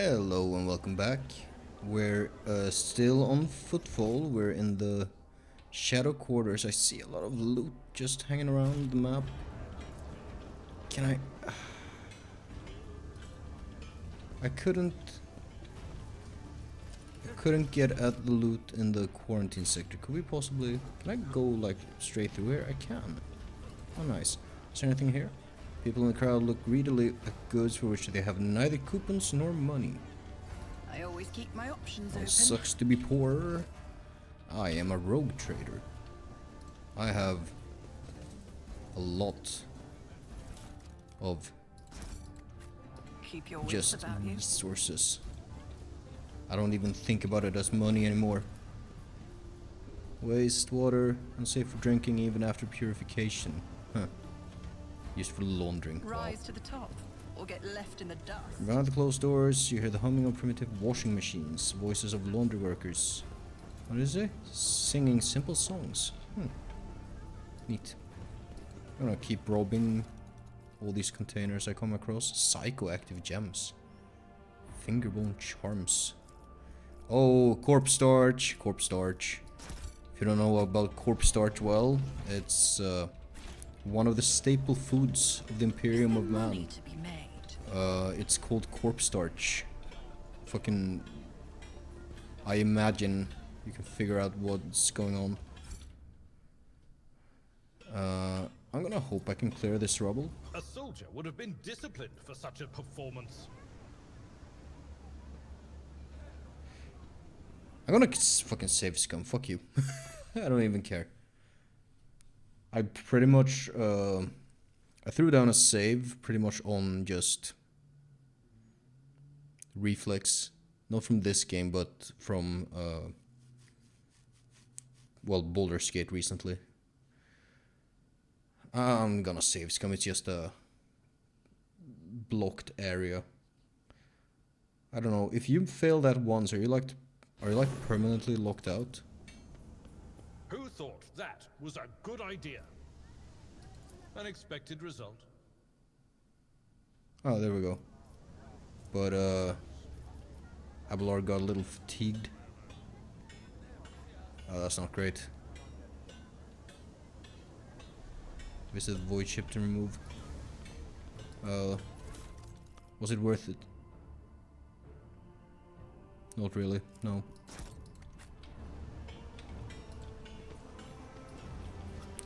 Hello and welcome back. We're still on footfall. We're in the shadow quarters. I see a lot of loot just hanging around the map. Can I... I couldn't get at the loot in the quarantine sector. Could we possibly... Can I go like straight through here? I can. Oh nice. Is there anything here? People in the crowd look greedily at goods for which they have neither coupons nor money. I always keep my options open. It sucks to be poor. I am a rogue trader. I have a lot of Keep your wits just about you. resources. I don't even think about it as money anymore. Wastewater, unsafe for drinking even after purification. Huh. Used for laundering. Rise Wow. to the top, or get left in the dust. Around the closed doors, you hear the humming of primitive washing machines, voices of laundry workers. What is it? Singing simple songs. Neat. I'm gonna keep robbing all these containers I come across. Psychoactive gems. Fingerbone charms. Oh, corpse starch. Corpse starch. If you don't know about corpse starch, well, it's one of the staple foods of the Imperium of Man. Money to be made. It's called corpse starch. Fucking... I imagine you can figure out what's going on. I'm gonna hope I can clear this rubble. A soldier would have been disciplined for such a performance. I'm gonna fucking save scum. Fuck you. I don't even care. I pretty much, I threw down a save pretty much on just reflex. Not from this game, but from, well, Baldur's Gate recently. I'm gonna save scum. It's just a blocked area. I don't know. If you fail that once, are you like permanently locked out? Who thought that was a good idea? Unexpected result. Oh, there we go. But, Abelard got a little fatigued. Oh, that's not great. Visit void ship to remove. Was it worth it? Not really, no.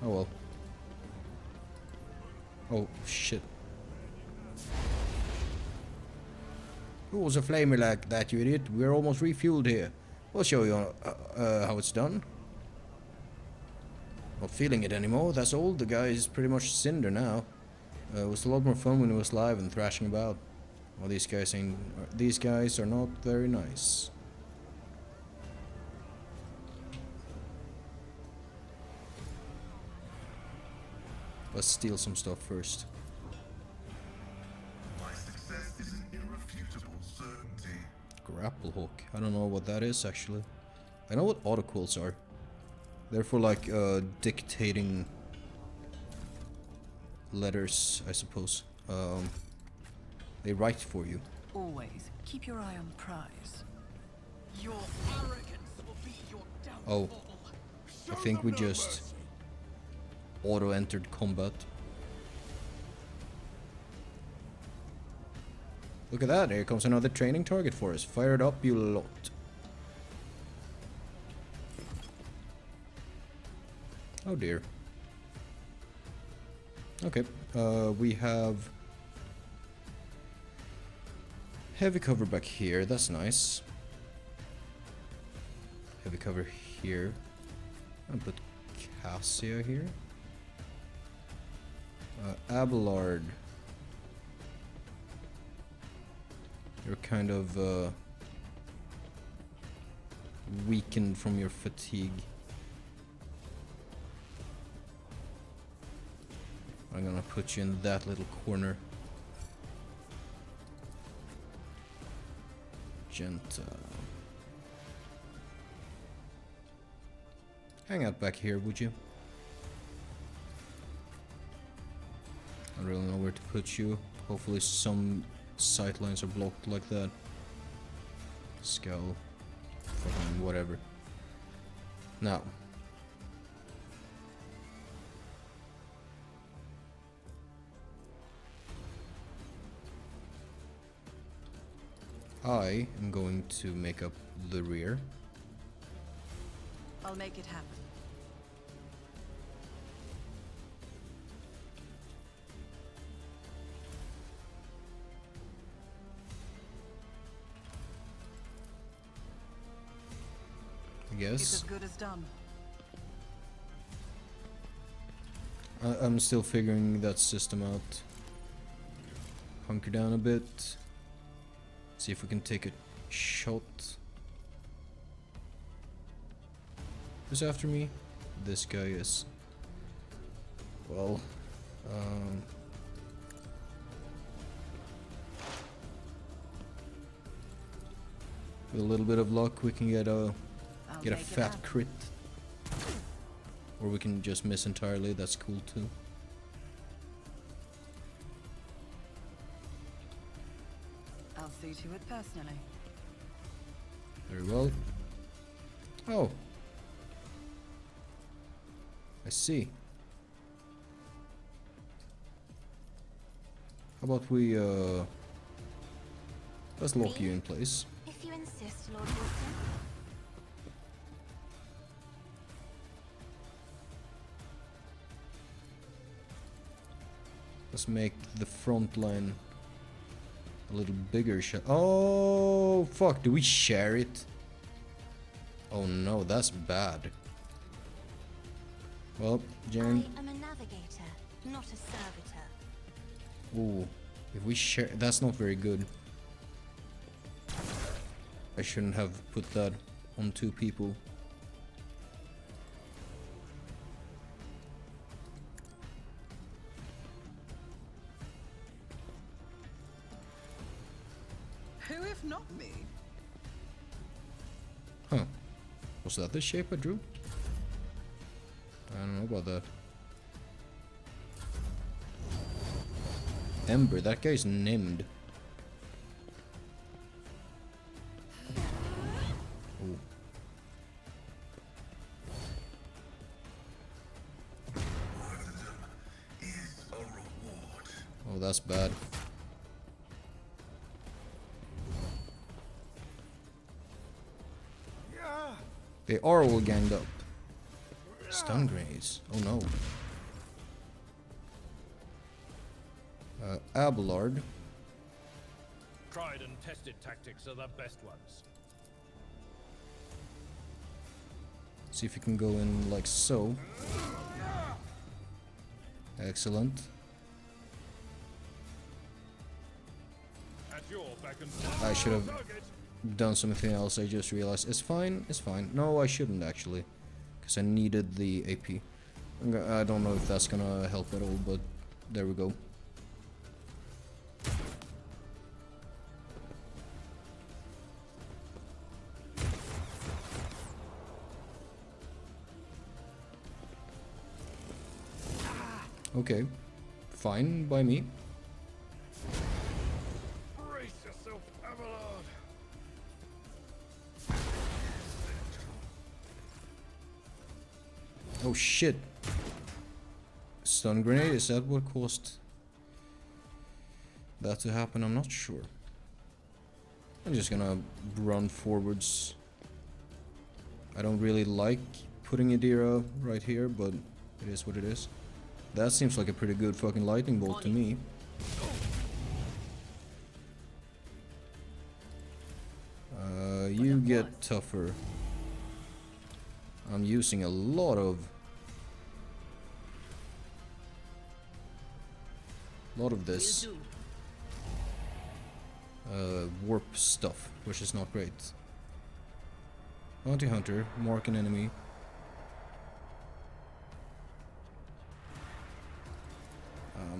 Oh well. Oh shit. Who was a flamer like that, you idiot? We're almost refueled here. We'll show you how it's done. Not feeling it anymore, that's all. The guy is pretty much cinder now. It was a lot more fun when he was live and thrashing about. Well, these guys are not very nice. Let's steal some stuff first. My success is an irrefutable certainty. Grapple hook. I don't know what that is actually. I know what autoquills are. They're for like dictating letters, I suppose. They write for you. Always keep your eye on the prize. Your arrogance will be your Oh, downfall. I think we just auto-entered combat. Look at that, here comes another training target for us. Fire it up, you lot. Oh dear. Okay, we have heavy cover back here, that's nice. Heavy cover here. I'll put Cassia here. Abelard. You're kind of weakened from your fatigue. I'm gonna put you in that little corner. Genta. Hang out back here, would you? I don't really know where to put you. Hopefully some sightlines are blocked like that. Scowl. Fucking whatever. Now. I am going to make up the rear. I'll make it happen. I It's guess. as good as done. I'm still figuring that system out. Hunker down a bit. See if we can take a shot. Who's after me? This guy is. Well, with a little bit of luck, we can get a I'll get a make it fat happen. crit, or we can just miss entirely. That's cool too. I'll see to it personally. Very well. Oh. I see. How about we, let's lock you in place. If you insist, Lord Wilson. Let's make the front line a little bigger. Oh, fuck. Do we share it? Oh no, that's bad. Well, Jaren. I am a navigator, not a servitor. Ooh, if we share, that's not very good. I shouldn't have put that on two people. Who if not me? Huh. Was that the shape I drew? I don't know about that. Ember, that guy's named. Ooh. Is a reward. Oh, that's bad. They are all ganged up. Stun grenades. Oh no. Abelard. Tried and tested tactics are the best ones. See if you can go in like so. Excellent. At your beck and call. I should have Target. done something else. I just realized it's fine. It's fine. No, I shouldn't actually, because I needed the AP. I don't know if that's gonna help at all, but there we go. Okay, fine by me. Brace yourself, Abelard. Oh shit. Stun grenade, is that what caused that to happen? I'm not sure. I'm just gonna run forwards. I don't really like putting Adira right here, but it is what it is. That seems like a pretty good fucking lightning bolt to me. You get tougher. I'm using a lot of this warp stuff, which is not great. Bounty hunter, mark an enemy.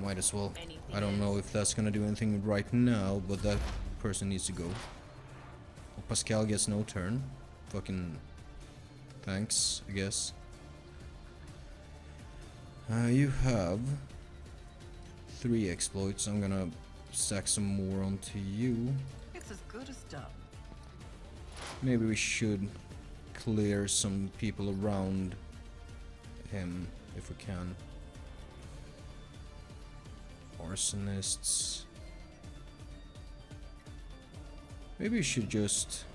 Might as well. I don't know if that's gonna do anything right now, but that person needs to go. Well, Pascal gets no turn. Fucking thanks, I guess. You have 3 exploits. I'm gonna stack some more onto you. It's as good as done. Maybe we should clear some people around him if we can. Arsonists. Maybe we should just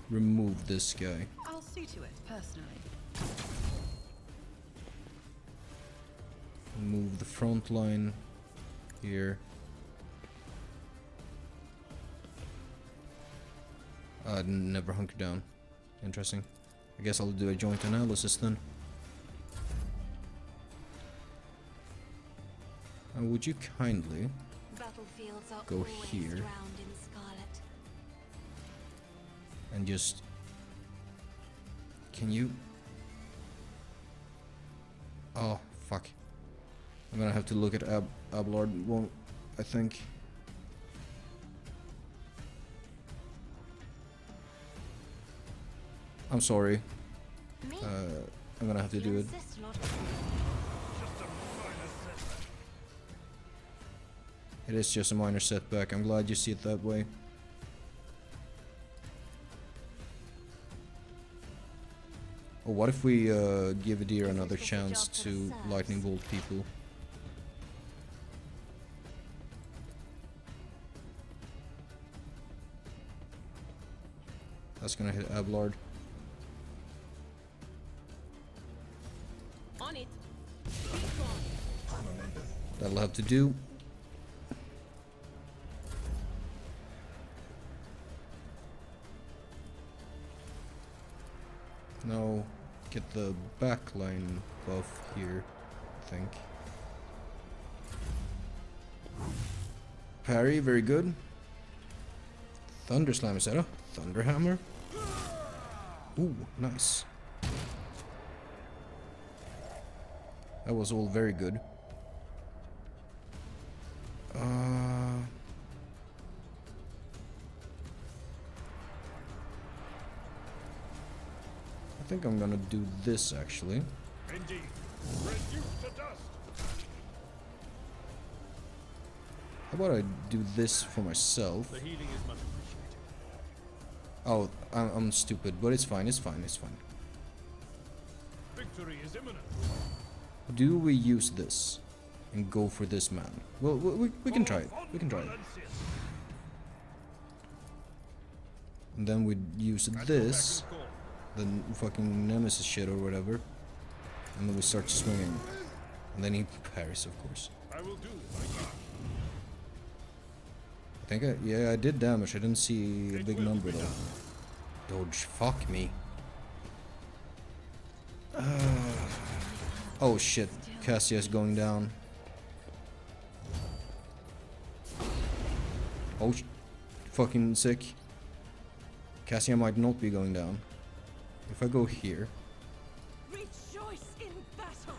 remove this guy. I'll see to it personally. Move the front line here. Never hunker down. Interesting. I guess I'll do a joint analysis then. Would you kindly Battlefields are go always here drowned in scarlet. and just... Can you... Oh, fuck. I'm gonna have to look at Abelard, won't I think. I'm sorry. Me? I'm gonna have to You do it. insist, Lord. It is just a minor setback. I'm glad you see it that way. Oh, what if we give a deer another chance to lightning bolt people? That's gonna hit Abelard. On it. That'll have to do. Now get the backline buff here, I think. Parry, very good. Thunder Slam, is that a Thunderhammer? Ooh, nice. That was all very good. I think I'm gonna do this actually. Indeed. Reduced to dust. How about I do this for myself? The healing is much appreciated. Oh, I'm stupid, but it's fine, it's fine, it's fine. Victory is imminent. Do we use this and go for this man? Well, we can try it. We can try it. And then we use this, the fucking nemesis shit or whatever, and then we start swinging. And then he parries, of course. I will do this. I think yeah, I did damage. I didn't see a big number though. Dodge, fuck me. Oh shit, Cassia's going down. Oh, fucking sick. Cassia might not be going down. If I go here, Rejoice in battle.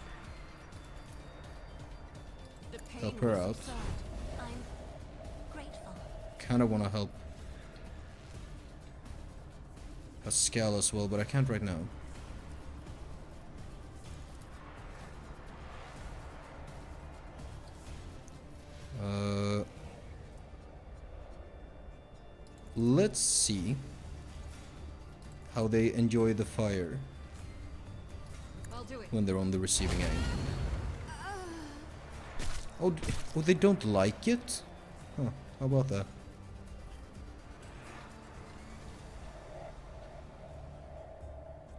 The pain help her was out. absurd. I'm grateful. Kinda wanna help Pascal as well, but I can't right now. Let's see how they enjoy the fire I'll do it. when they're on the receiving end. Oh, oh, they don't like it? Huh, how about that?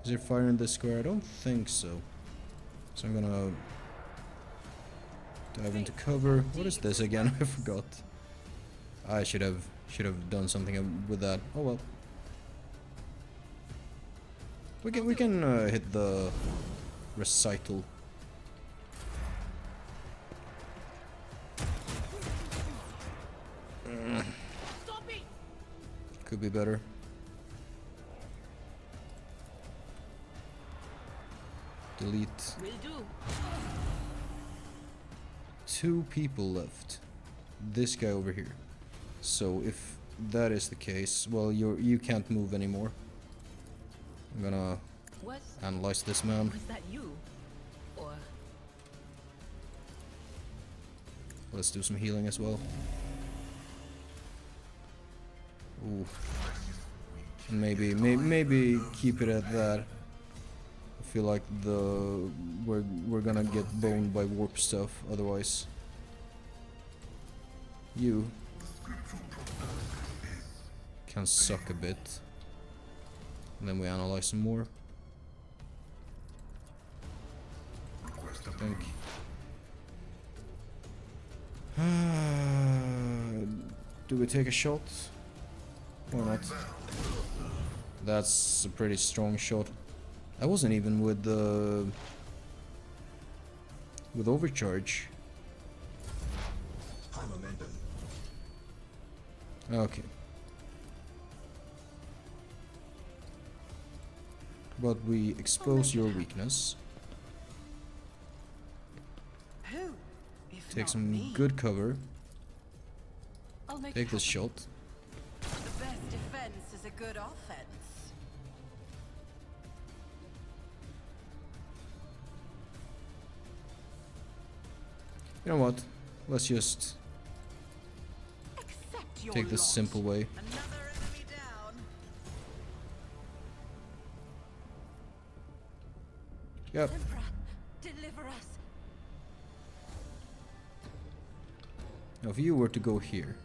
Is there fire in this square? I don't think so. So I'm gonna dive into cover. What is this again? I forgot. I should have done something with that. Oh well. We can hit the recital. Stop it. Could be better. Delete. Will do. 2 people left. This guy over here. So if that is the case, well, you can't move anymore. I'm gonna Was analyze this man. that you? Or Let's do some healing as well. Ooh. And maybe keep it at that. I feel like we're gonna get boned by warp stuff otherwise. You can suck a bit. And then we analyze some more. I think. Do we take a shot? Or not? That's a pretty strong shot. I wasn't even with overcharge. High momentum. Okay. But we expose your weakness. Who? If Take not some me? good cover. I'll make Take it this happen. shot. The best defense is a good offense. You know what? Let's just Accept your take this lot. simple way. Another enemy down. Yep. Emperor, deliver us. Now if you were to go here.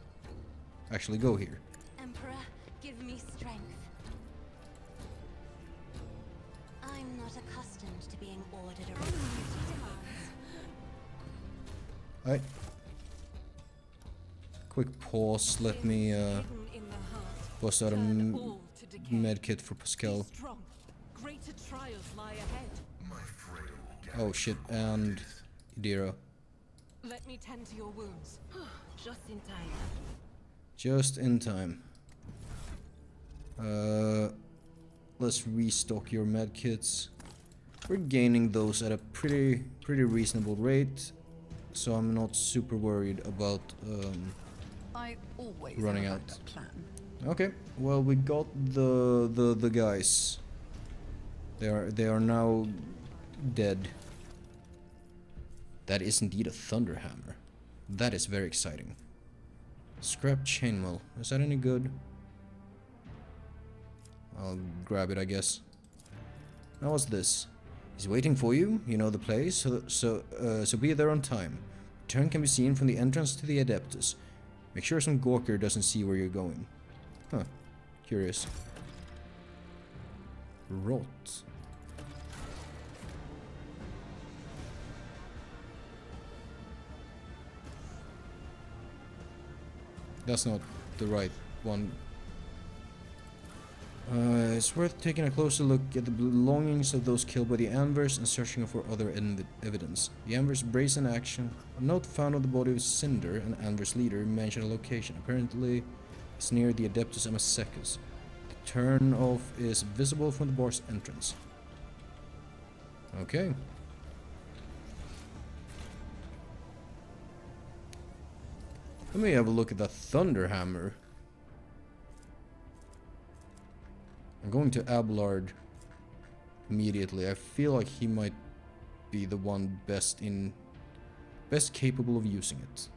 Actually go here. Emperor, give me strength. I'm not accustomed to being ordered around. Alright. Quick pause, let me Hidden in the heart. bust out a Turn all to decay. medkit for Pascal. Be strong. Greater trials lie ahead. My frail Oh shit, and Idira. Let me tend to your wounds. Just in time. Just in time. Let's restock your medkits. We're gaining those at a pretty reasonable rate, so I'm not super worried about I always running have a out. backup plan. Okay, well we got the guys. They are now dead. That is indeed a thunderhammer. That is very exciting. Scrap chainmail. Is that any good? I'll grab it, I guess. Now what's this? He's waiting for you. You know the place, so be there on time. Return can be seen from the entrance to the Adeptus. Make sure some Gawker doesn't see where you're going. Huh. Curious. Rot. That's not the right one. It's worth taking a closer look at the belongings of those killed by the Anvers and searching for other evidence. The Anvers' brazen action. A note found on the body of Cinder, an Anvers leader, mentioned a location. Apparently, it's near the Adeptus Amasecus. The turn-off is visible from the bar's entrance. Okay. Let me have a look at that Thunderhammer. I'm going to Abelard immediately. I feel like he might be the one best capable of using it.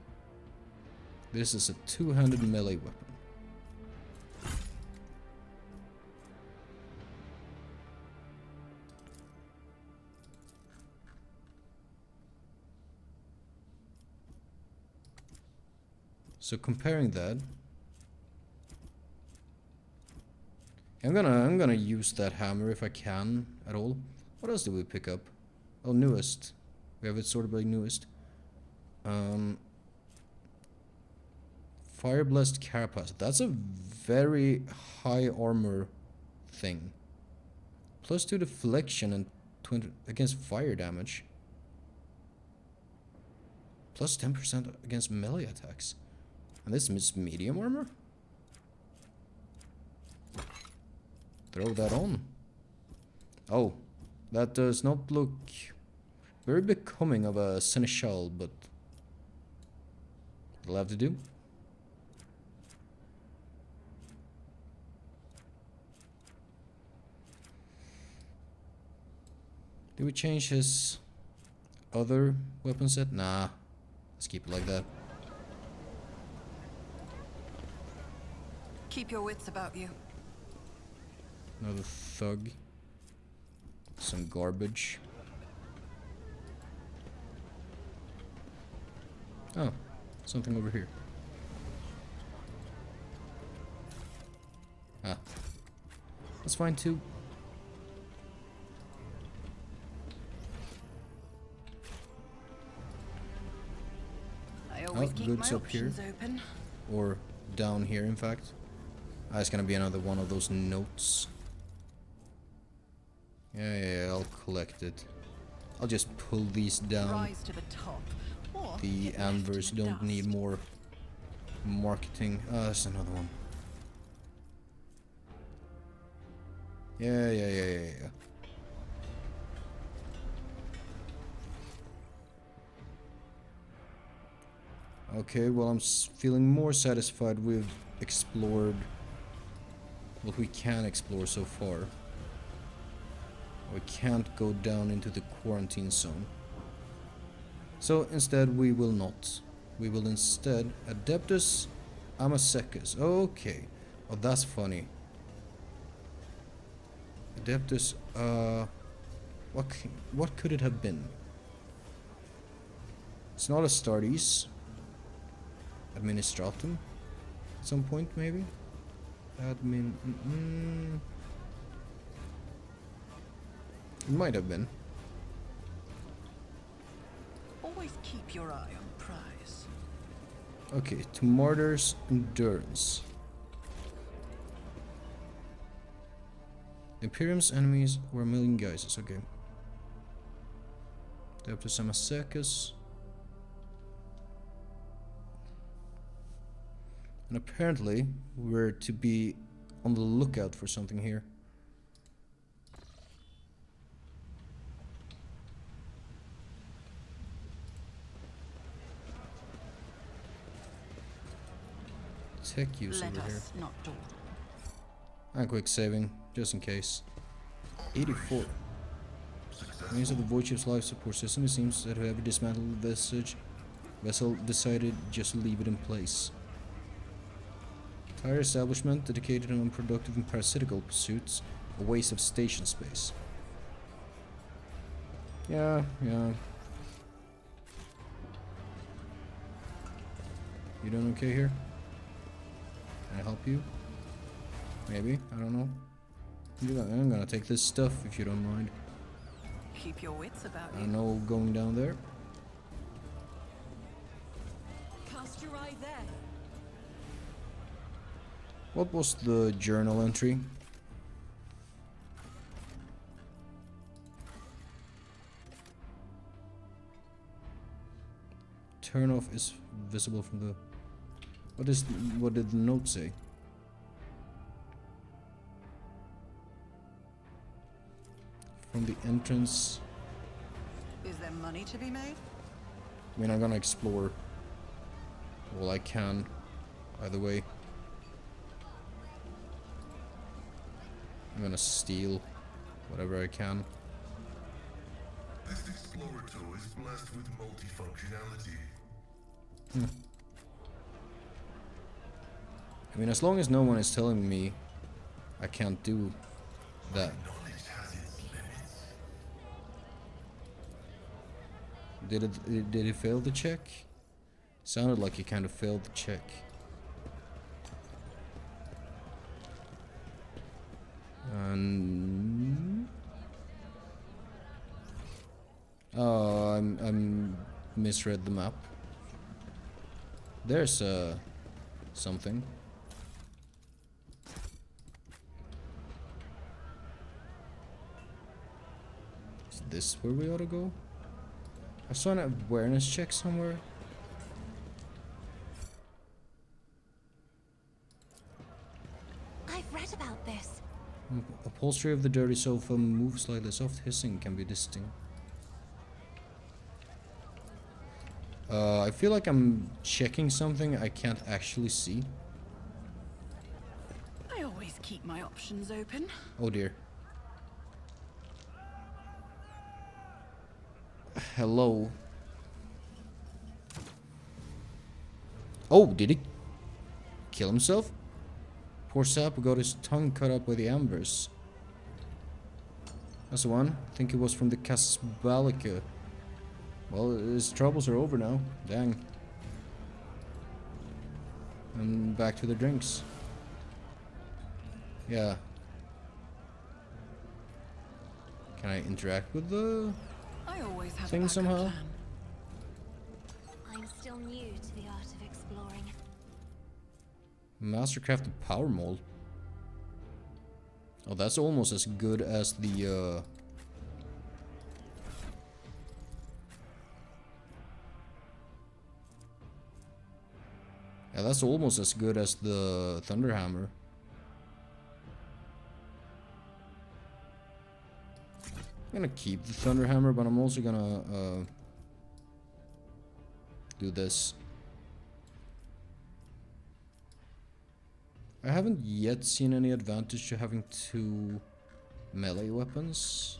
This is a two-handed melee weapon. So comparing that, I'm gonna use that hammer if I can at all. What else did we pick up? Oh, newest. We have it sorted by newest. Fire Blessed Carapace. That's a very high armor thing. +2 deflection and 20 against fire damage. +10% against melee attacks. And this is medium armor? Throw that on. Oh, that does not look very becoming of a seneschal, but it'll have to do. Did we change his other weapon set? Nah, let's keep it like that. Keep your wits about you. Another thug. Some garbage. Oh, something over here. Ah. That's fine too. I always keep goods my up here. options open. Or down here, in fact. Ah, it's gonna be another one of those notes. Yeah, I'll collect it. I'll just pull these down. Rise to the top. Or The get left in anvers the don't dust. need more marketing. Ah, that's another one. Yeah. Okay, well, I'm feeling more satisfied we've explored what we can explore so far. We can't go down into the quarantine zone. So instead we will not. We will instead Adeptus Amasecus. Okay. Oh, that's funny. Adeptus, what could it have been? It's not Astartes. Administratum? At some point, maybe? Admin... It might have been. Always keep your eye on prize. Okay, to Martyr's Endurance. The Imperium's enemies were a million geysers, okay. Adeptus Amasecus. And apparently, we're to be on the lookout for something here. Tech use Let over here. us not dawdle. And quick saving, just in case. 84. Means of the void ship's life support system, it seems that whoever dismantled the vessel decided just to leave it in place. Entire establishment dedicated to unproductive and parasitical pursuits, a waste of station space. Yeah. You doing okay here? Can I help you? Maybe, I don't know. I'm gonna take this stuff if you don't mind. Keep your wits about I you. don't know going down there. Cast your eye there. What was the journal entry? Turn off is visible from the... What did the note say? From the entrance... Is there money to be made? I mean, I'm gonna explore all I can, either way. I'm gonna steal whatever I can. This Explorator is blessed with multifunctionality. I mean, as long as no one is telling me I can't do that. Knowledge has its limits. Did it fail the check? Sounded like it kind of failed the check. And oh, I'm misread the map. There's something. Is this where we ought to go? I saw an awareness check somewhere. I've read about this. Upholstery of the dirty sofa moves slightly. Soft hissing can be distinct. I feel like I'm checking something I can't actually see. I always keep my options open. Oh dear. Hello. Oh, did he kill himself? Poor sap got his tongue cut up by the embers. That's the one. I think it was from the Casbalica. Well, his troubles are over now. Dang. And back to the drinks. Yeah. Can I interact with the I always have thing a backup somehow? plan. I'm still new to the art of exploring. Mastercrafted power mold. Oh, that's almost as good as the yeah, that's almost as good as the Thunderhammer. I'm gonna keep the Thunderhammer, but I'm also gonna do this. I haven't yet seen any advantage to having 2 melee weapons.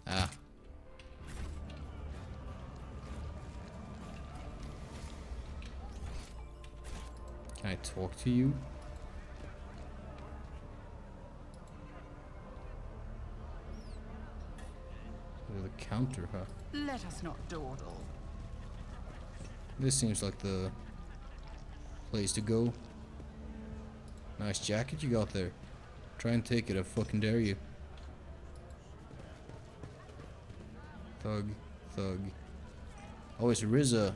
Ah. Can I talk to you? The counter, huh? Let us not dawdle. This seems like the place to go. Nice jacket you got there. Try and take it, I fucking dare you. Thug, thug. Oh, it's Ryzzler.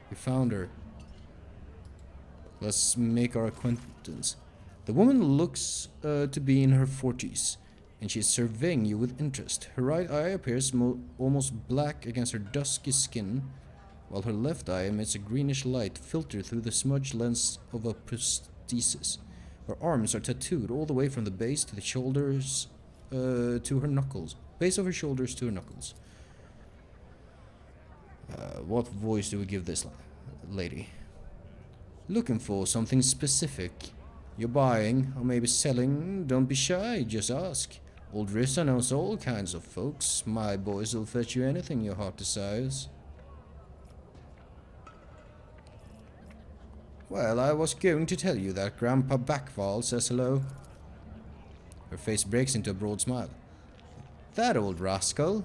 We found her. Let's make our acquaintance. The woman looks to be in her 40s, and she is surveying you with interest. Her right eye appears almost black against her dusky skin, while her left eye emits a greenish light filtered through the smudged lens of a prosthesis. Her arms are tattooed all the way from the base to the shoulders to her knuckles. Base of her shoulders to her knuckles. What voice do we give this lady? Looking for something specific. You're buying, or maybe selling, don't be shy, just ask. Old Ryzzler knows all kinds of folks. My boys will fetch you anything your heart desires. Well, I was going to tell you that Grandpa Backval says hello. Her face breaks into a broad smile. That old rascal.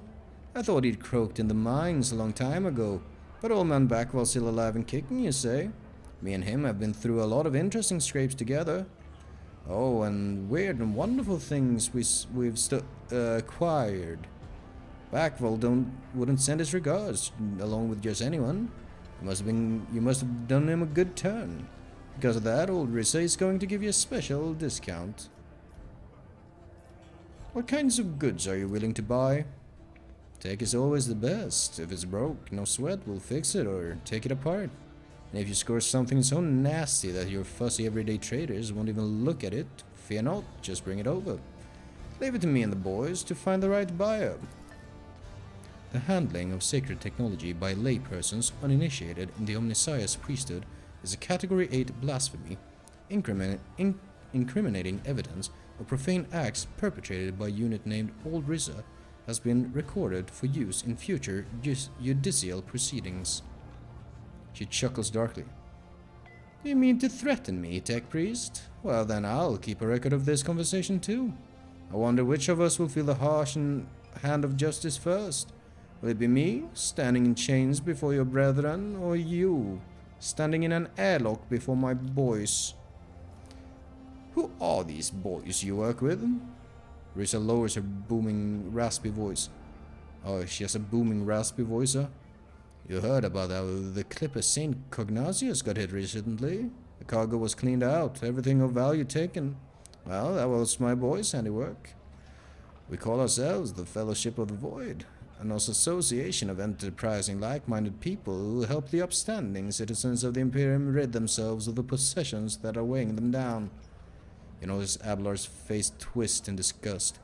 I thought he'd croaked in the mines a long time ago. But old man Backval's still alive and kicking, you say? Me and him have been through a lot of interesting scrapes together. Oh, and weird and wonderful things we've acquired. Backval wouldn't send his regards along with just anyone. You must have done him a good turn. Because of that, old Ryzzler is going to give you a special discount. What kinds of goods are you willing to buy? Tech is always the best. If it's broke, no sweat, we'll fix it or take it apart. And if you score something so nasty that your fussy everyday traders won't even look at it, fear not, just bring it over. Leave it to me and the boys to find the right buyer. The handling of sacred technology by laypersons uninitiated in the Omniscience priesthood is a Category 8 blasphemy, incriminating evidence of profane acts perpetrated by a unit named Old Ryzzler has been recorded for use in future judicial proceedings. She chuckles darkly. You mean to threaten me, tech priest? Well then I'll keep a record of this conversation too. I wonder which of us will feel the harsh hand of justice first. Will it be me, standing in chains before your brethren, or you, standing in an airlock before my boys? Who are these boys you work with? Ryzzler lowers her booming, raspy voice. Oh, she has a booming, raspy voice, huh? You heard about how the clipper St. Cognasius got hit recently. The cargo was cleaned out, everything of value taken. Well, that was my boy's handiwork. We call ourselves the Fellowship of the Void, an association of enterprising, like-minded people who help the upstanding citizens of the Imperium rid themselves of the possessions that are weighing them down. You notice Ablar's face twist in disgust.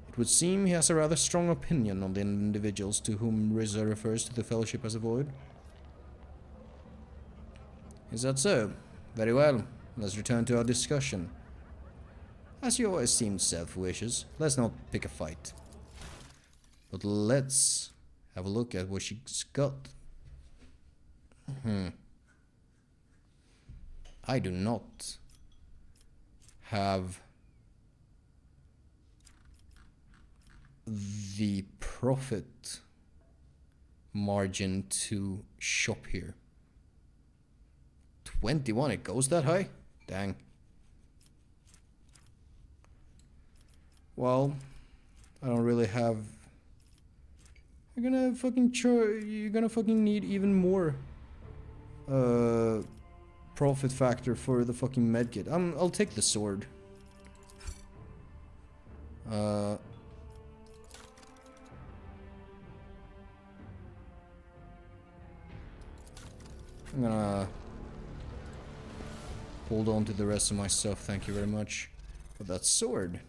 It would seem he has a rather strong opinion on the individuals to whom Ryzzler refers to the Fellowship as a Void. Is that so? Very well. Let's return to our discussion. As you always seem self-vicious, let's not pick a fight. But let's have a look at what she's got. I do not have the profit margin to shop here. 21, it goes that high? Dang. Well, I don't really have... You're gonna fucking need even more profit factor for the fucking medkit. I'll take the sword. I'm gonna hold on to the rest of my stuff, thank you very much. But that sword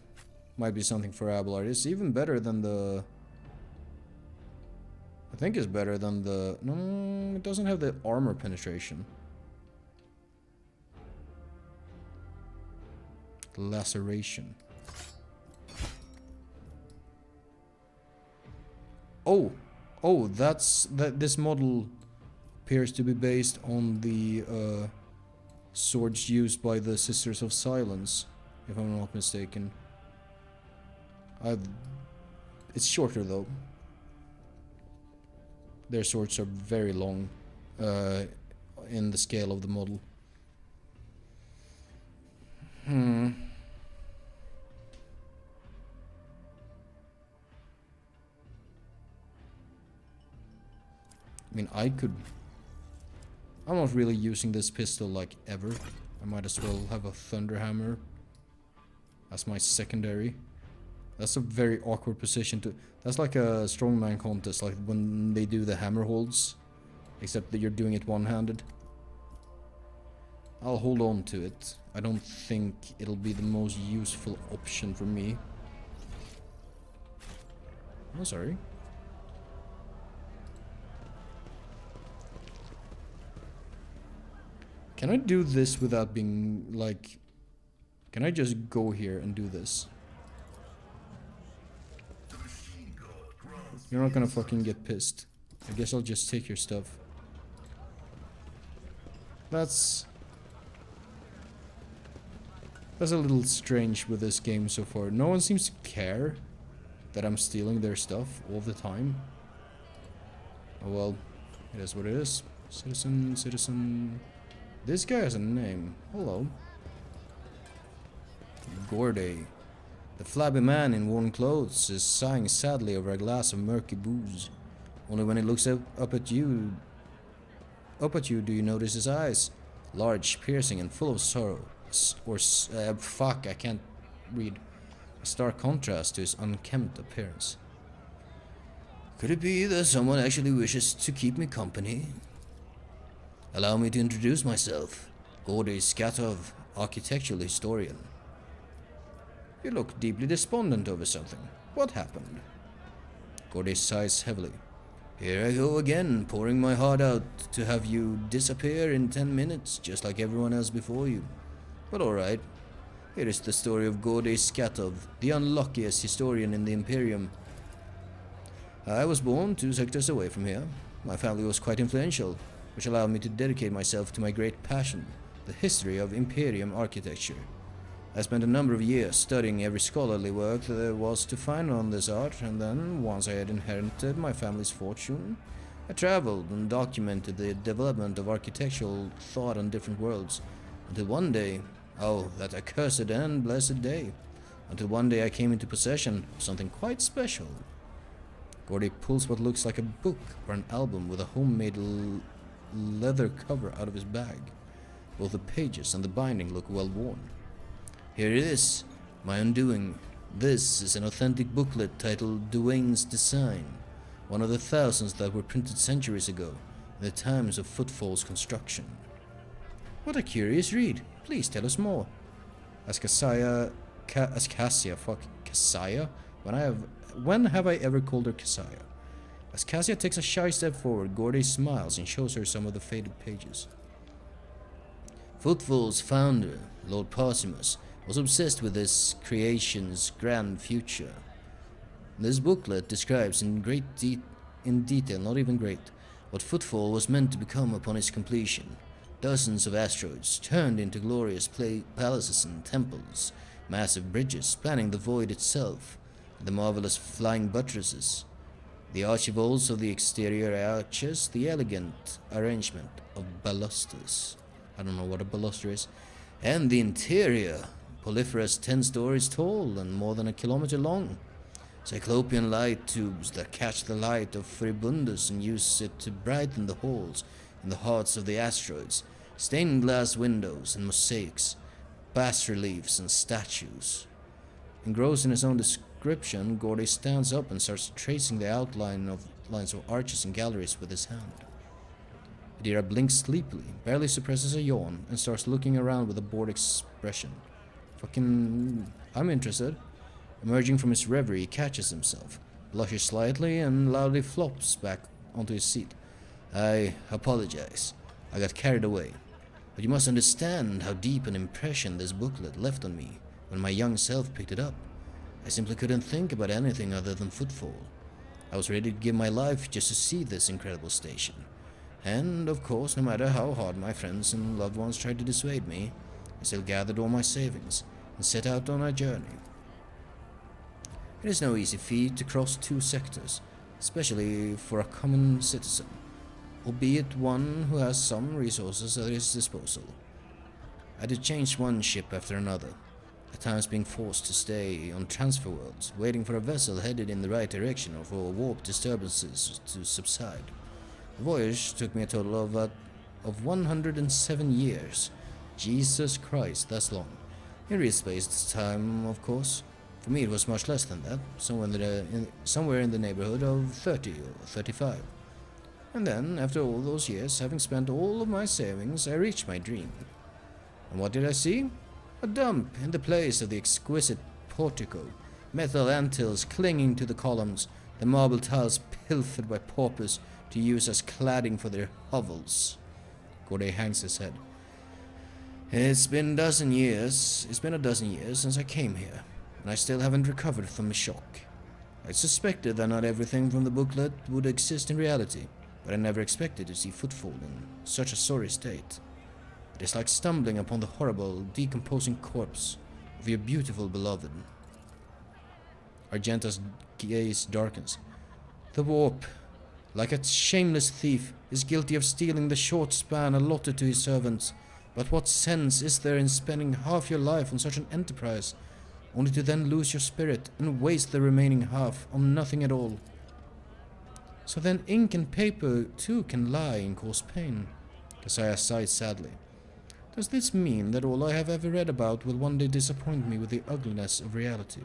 might be something for Abelard. It's even better than the... I think it's better than the... No, it doesn't have the armor penetration. Laceration. Oh! Oh, this model appears to be based on the swords used by the Sisters of Silence, if I'm not mistaken. It's shorter though. Their swords are very long in the scale of the model. I mean, I'm not really using this pistol like ever. I might as well have a Thunderhammer as my secondary. That's a very awkward position to... That's like a strongman contest, like when they do the hammer holds. Except that you're doing it one-handed. I'll hold on to it. I don't think it'll be the most useful option for me. Oh, sorry. Can I do this without being, like... Can I just go here and do this? You're not gonna fucking get pissed. I guess I'll just take your stuff. That's a little strange with this game so far. No one seems to care that I'm stealing their stuff all the time. Oh well, it is what it is. Citizen... This guy has a name. Hello. Gorday. The flabby man in worn clothes is sighing sadly over a glass of murky booze. Only when he looks up at you do you notice his eyes. Large, piercing, and full of sorrow. Fuck, I can't read. A stark contrast to his unkempt appearance. Could it be that someone actually wishes to keep me company? Allow me to introduce myself. Gordy Skatov, architectural historian. You look deeply despondent over something. What happened? Gordy sighs heavily. Here I go again, pouring my heart out to have you disappear in 10 minutes, just like everyone else before you. But alright. Here is the story of Gordy Skatov, the unluckiest historian in the Imperium. I was born 2 sectors away from here. My family was quite influential, which allowed me to dedicate myself to my great passion, the history of Imperium architecture. I spent a number of years studying every scholarly work there was to find on this art, and then, once I had inherited my family's fortune, I traveled and documented the development of architectural thought on different worlds, until one day, oh, that accursed and blessed day, until one day I came into possession of something quite special. Gordy pulls what looks like a book or an album with a homemade leather cover out of his bag. Both the pages and the binding look well worn. Here it is, my undoing. This is an authentic booklet titled Duane's Design, one of the thousands that were printed centuries ago, in the times of Footfall's construction. What a curious read. Please tell us more. As Cassia? When have I ever called her Cassia? As Cassia takes a shy step forward, Gordy smiles and shows her some of the faded pages. Footfall's founder, Lord Parsimus, was obsessed with this creation's grand future. This booklet describes in detail, not even great, what Footfall was meant to become upon its completion. Dozens of asteroids turned into glorious palaces and temples, massive bridges spanning the void itself, the marvelous flying buttresses, the archivolts of the exterior arches, the elegant arrangement of balusters. I don't know what a baluster is. And the interior, proliferous 10 stories tall and more than a kilometer long. Cyclopean light tubes that catch the light of Furibundus and use it to brighten the halls in the hearts of the asteroids. Stained glass windows and mosaics, bas-reliefs and statues. Engrossed in his own description, Gordy stands up and starts tracing the lines of arches and galleries with his hand. Adira blinks sleepily, barely suppresses a yawn, and starts looking around with a bored expression. I'm interested. Emerging from his reverie, he catches himself, blushes slightly, and loudly flops back onto his seat. I apologize. I got carried away. But you must understand how deep an impression this booklet left on me when my young self picked it up. I simply couldn't think about anything other than Footfall. I was ready to give my life just to see this incredible station. And, of course, no matter how hard my friends and loved ones tried to dissuade me, I still gathered all my savings and set out on a journey. It is no easy feat to cross 2 sectors, especially for a common citizen, albeit one who has some resources at his disposal. I had to change one ship after another, at times being forced to stay on transfer worlds, waiting for a vessel headed in the right direction or for warp disturbances to subside. The voyage took me a total of 107 years. Jesus Christ, that's long. In real space time, of course. For me it was much less than that, somewhere in the neighborhood of 30 or 35. And then, after all those years, having spent all of my savings, I reached my dream. And what did I see? A dump in the place of the exquisite portico, metal antilles clinging to the columns, the marble tiles pilfered by paupers to use as cladding for their hovels. Gordy hangs his head. It's been a dozen years since I came here, and I still haven't recovered from the shock. I suspected that not everything from the booklet would exist in reality, but I never expected to see Footfall in such a sorry state. It is like stumbling upon the horrible, decomposing corpse of your beautiful beloved. Argenta's gaze darkens. The warp, like a shameless thief, is guilty of stealing the short span allotted to his servants. But what sense is there in spending half your life on such an enterprise, only to then lose your spirit and waste the remaining half on nothing at all? So then ink and paper too can lie and cause pain. Kasaya sighed sadly. Does this mean that all I have ever read about will one day disappoint me with the ugliness of reality?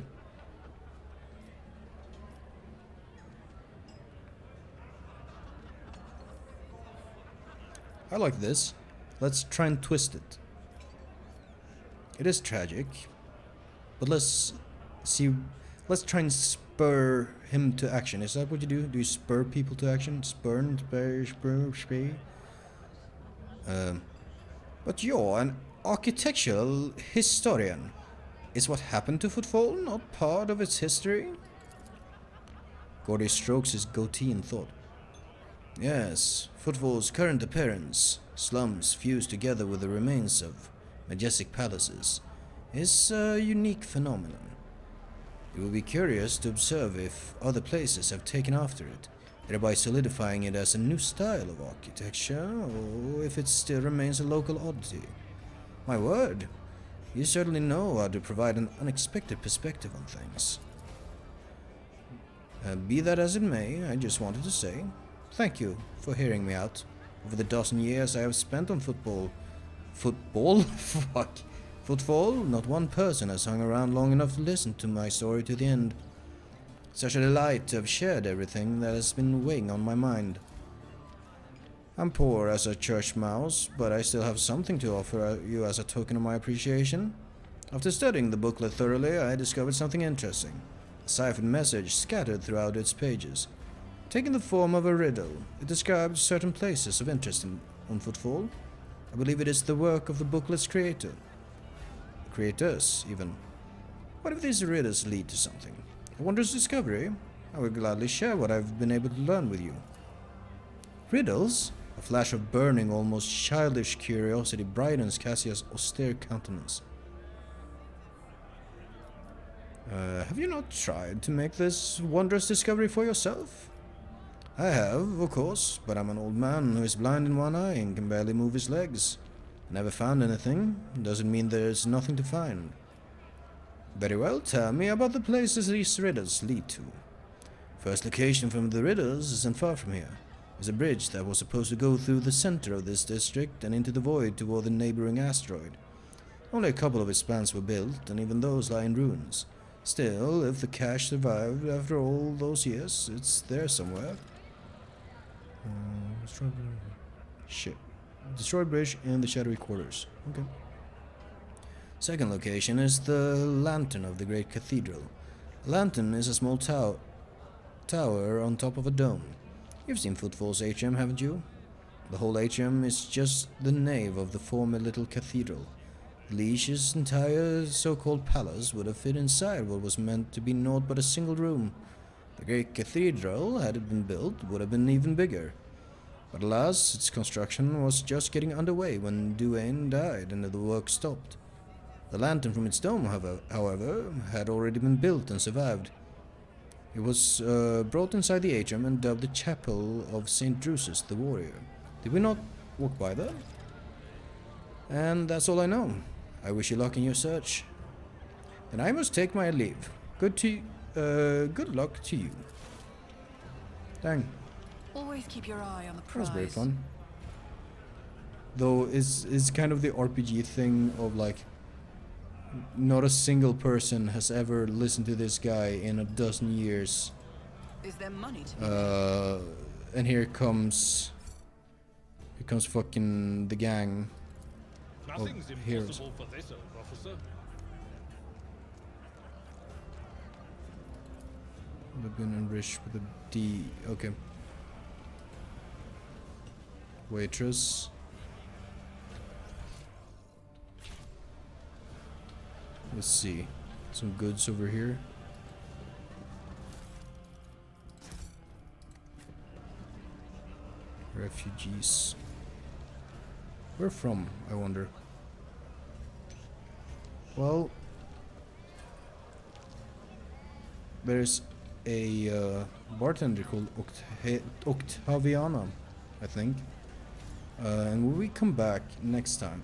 I like this. Let's try and twist it. It is tragic, but let's try and spur him to action. Is that what you do? Do you spur people to action? Spur. But you're an architectural historian. Is what happened to Footfall not part of its history? Gordy strokes his goatee in thought. Yes, Footfall's current appearance, slums fused together with the remains of majestic palaces, is a unique phenomenon. It will be curious to observe if other places have taken after it, thereby solidifying it as a new style of architecture, or if it still remains a local oddity. My word, you certainly know how to provide an unexpected perspective on things. Be that as it may, I just wanted to say, thank you for hearing me out. Over the dozen years I have spent on Footfall? Fuck. Footfall? Not one person has hung around long enough to listen to my story to the end. Such a delight to have shared everything that has been weighing on my mind. I'm poor as a church mouse, but I still have something to offer you as a token of my appreciation. After studying the booklet thoroughly, I discovered something interesting. A ciphered message scattered throughout its pages. Taking the form of a riddle, it describes certain places of interest on Footfall. I believe it is the work of the booklet's creator. create us, even. What if these riddles lead to something? A wondrous discovery? I would gladly share what I've been able to learn with you. Riddles? A flash of burning, almost childish curiosity brightens Cassia's austere countenance. Have you not tried to make this wondrous discovery for yourself? I have, of course, but I'm an old man who is blind in one eye and can barely move his legs. Never found anything. Doesn't mean there's nothing to find. Very well, tell me about the places these riddles lead to. First location from the riddles isn't far from here. There's a bridge that was supposed to go through the center of this district and into the void toward the neighboring asteroid. Only a couple of its spans were built, and even those lie in ruins. Still, if the cache survived after all those years, it's there somewhere. Shit. Destroyed bridge in the shadowy quarters. Okay. Second location is the lantern of the great cathedral. A lantern is a small tower on top of a dome. You've seen Footfall's HM, haven't you? The whole HM is just the nave of the former little cathedral. Leash's entire so-called palace would have fit inside what was meant to be naught but a single room. The great cathedral, had it been built, would have been even bigger. But alas, its construction was just getting underway when Duane died and the work stopped. The lantern from its dome, however, had already been built and survived. It was brought inside the HM and dubbed the Chapel of St. Drusus the Warrior. Did we not walk by that? And that's all I know. I wish you luck in your search. Then I must take my leave. Good luck to you. Dang. Always keep your eye on the That prize. was very fun. Though it's kind of the RPG thing of like not a single person has ever listened to this guy in a dozen years. Is there money to be made? And here comes fucking the gang. Nothing's heroes. impossible for this old officer. They've been enriched with a D. Okay. Waitress. Let's see. Some goods over here. Refugees. Where from, I wonder? Well, there's a bartender called Octaviana, I think. And when we come back next time,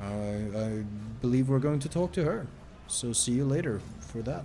I believe we're going to talk to her. So see you later for that.